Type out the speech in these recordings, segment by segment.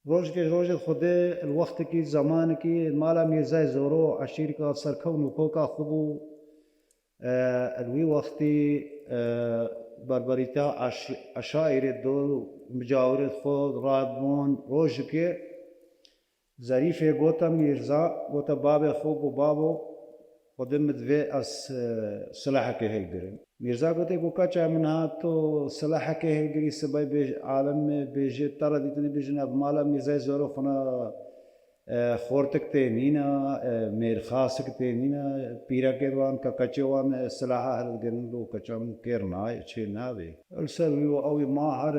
روج خده الوقت کی زمان کی مالا میرزای زورو عشیر کا سرکون وکوکا خبو الوی وقتی بربریتا عشائر دول مجاور خود رادمون روج کے ظریف گوتا میرزا گوتا باب خوب و بابو قدم ذي أس سلاحك هيجري ميرزا قلت لك وكاتشا منها تو سلاحك هيجري سباي بيج عالم بيجي ترى ديتني بيجنا بمالا ميرزا زورو فنا خورتك تينينا مير خاصك تينينا بيرا كيروان كاكاتشوان سلاحة هالجرن لو كاتشام كيرنا تشينا بي السلوي أوي ما هر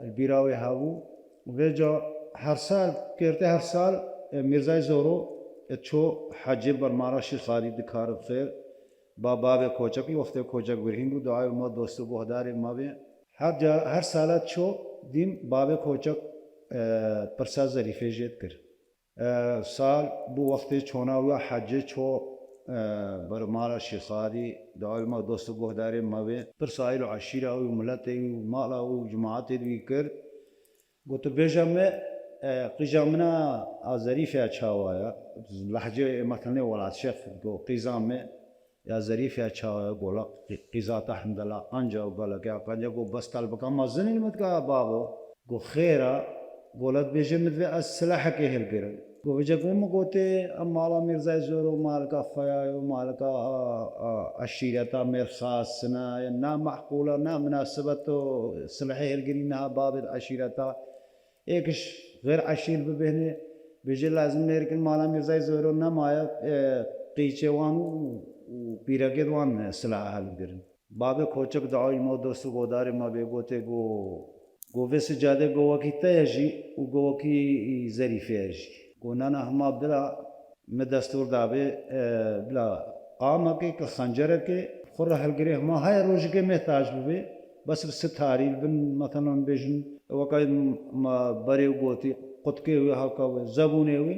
البيراوي هاو وجا هر سال كيرته هر سال ميرزا زورو اتشو حجي برماراشي خالي دكار بخير بابا كوچك وقت كوچك برهين بو دعاء ما دوستو بهدار ما بي هر سالات شو دين بابا كوچك پرسا ظریفه جيت كر سال بو وقت چونا هوا حجي چو برماراشي خالي دعاء ما دوستو بهدار ما بي پرسائل عشيرة وملتي ومالا وجماعتي دي كر قلت بيجامه قيجامنا ظريفة أشوايا لحجة مثلاً ولا شيخ جو قيزامه يا ظريفة أشوايا قولا قيزات الحمد لله أنجا وقالا كيا كانجا قو بس طالب كم مزني المتكا بابو قو خيرا قولت بيجي مثل السلاح كيه الجرا قو بيجي قوم قوتي أمالا ميرزا زورو مالكا خيا ومالكا الشيرة مرخاصنا نا معقولة نا مناسبة سلاحه الجرينا باب العشيرة إيكش غير عشير ببهنه بيجي لازم نركن مالا ميرزا زورو نا مايا قيچه وان وبيرگه وان سلاح هالجرن باب کوچک دعای ما دوستو گودار ما بيگوته گو وس جاده گو کی تيجي وگو کی ظریفه جي گو نانا هم بلا مدستور دابه بلا قامه کے خنجر کے خور هالگره ما هاي روج کے محتاج بي بس ستاري بن مثلا بيجن وقاي ما بري وقوتي قد كي هاكا زبوني وي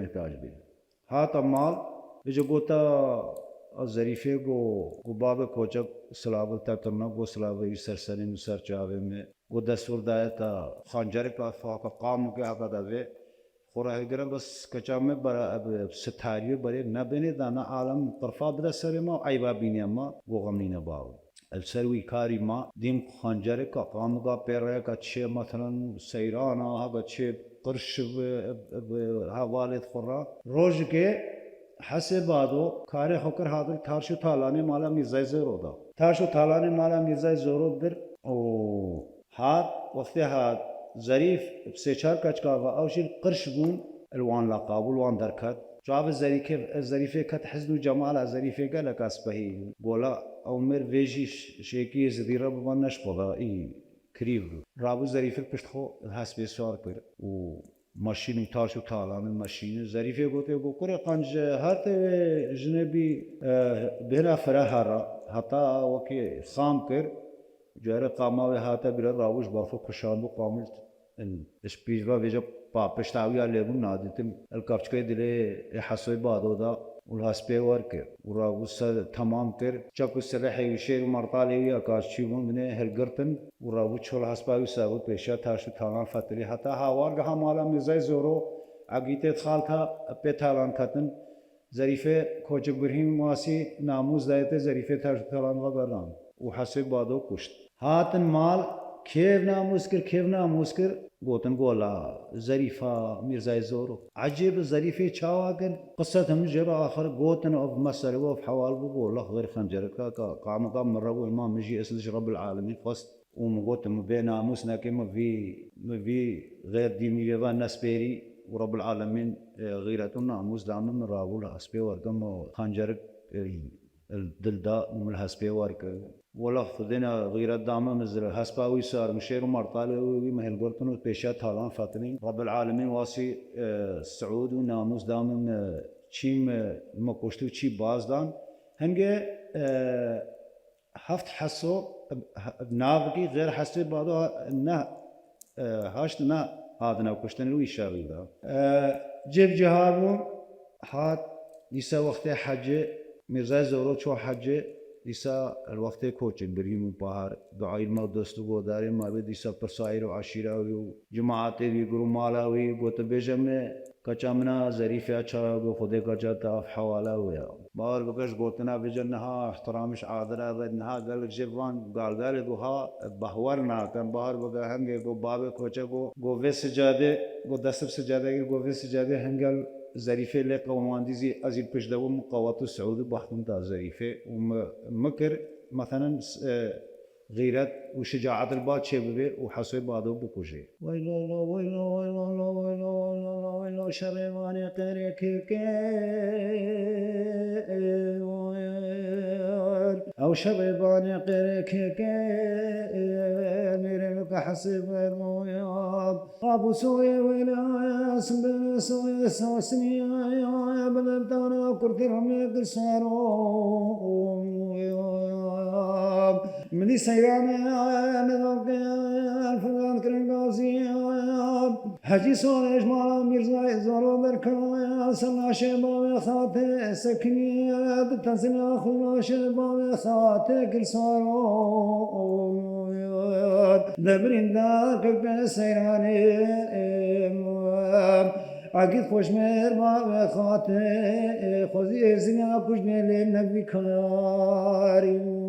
محتاج بي هات مال بيجي قوتا ظریفه گو باب کوچک سلاب ترنا گو سلاب سرسرین سرچاوه میں گو دستور دایتا خنجر کا فاق قام کے آقا داوه خورا هجرا بس كجامع برا ستاريو بري نبني دانا عالم طرفا بدا سرما عيبا بيني ما وغمنين باو السروي كاري ما ديم خنجر کا قام کا پیر کا چه مثلا سيرانا هذا چه قرش حوالت خورا روج کے حسبادو كاري حكر هذا تارشو ثالاني مالا ميرزا زورو تارشو ثالاني مالا ميرزا زورو در او هاد وقت هاد ظريف بسيشار كاتشكافا او شي قرش بون الوان لقابو الوان دركات جواب الظريفه كت حزن جمال ظريفه قال لك اسبهي بولا او مر فيجي شيكي زديره بمنش بولا اي كريف رابو ظريفه پشتخو حسب سوار پر و ماشين تاشو طالع من ماشين ظريفه قلت له كره قنج هات جنبي بلا فرهرة حتى وكي خام كر جاره قاما هاتا بلا راوش بافو خشان وقامل السبيجوا بيجا بابشتاوي على لبن نادتم الكابشكي دلي حسوي بعضو دا والهاسبي وركر وراوس تمام كر چاكو سلاحي شير مرطالي ويا كاشيمون من هلغرتن وراوس شول هاسباوي ساو بيشا تاشو ثانا فتري حتى هاوار غهمالا ميزاي زورو اگيت خالتا بيتالان كاتن ظريفه كوچ برهيم واسي ناموز دايته ظريفه تاشو ثالان وغران وحسب بعضو كشت هاتن مال كيف ناموس كر قوتن قولا ظريفة ميرزا زورو عجيب ظريفة شاواكن قصة هم جرى آخر قوتن أو مسألة وفي حوال بقول غير خنجرك قام مرة الإمام يجي أسلج رب العالمين فست ومقوتن بين ناموسنا كما في غير ديني يبان ناس بيري ورب العالمين غيرتنا ناموس دامن من رابو لحسبي ورقم خنجرك الدلدا من الحسبي ورق ولا خدنا غير الدامة مزر هسباوي صار مشير ومرطال ومهل قرطن وبيشات ثالان فاتنين رب العالمين واسي السعود وناموس دامن چيم مكوشتو چي بازدان هنگه هفت حسو نافقي غير حسب بعضو نه هاشت نه هذا ناكوشتن لوي شاغي دا جيب جهابو هات لسا وقت حج ميرزا زورو شو حج دیسا الوقت کوچن بریم و پاهر دعای ما دوستو گو داریم ما به دیسا پرسایر و عشیره و جماعت وی گرو مالا وی گوت بیجم کچامنا ظریف اچھا گو خود کچا تا حوالا ویا بار بکش گوتنا بجنها احترامش عادره ردنها قال جبان قال دوها بهورنا كان بار بقى هنگه گو باب کوچا گو و سجاده گو دستر سجاده گو و سجاده هنگل ظريفة لقى ومهندسي أزيل بجدوم قوات السعودي بحثهم تا ظريفة ومكر مثلا غيرت وشجاعة الباد شبابه وحسب بعضه بكوشي ويلا الله ويلا ويلا الله ويلا ويلا الله ويلا شريماني قريك أو شريماني قريك ميرك حسب الموياب أبو سوي ولا سبل سوي سوسني يا بلدنا كرتهم يقصروا ملي سيراني من الفلان كرنقاسي حجي سولش مالا ميرزا زورو بركايا سلا شباب خاطي سكني بتنسنا خلا شباب خاطي كل صارو دبرين داك بسيراني عقيد خوش مهر باب خاطي خوزي زنا كجني للنبي كاري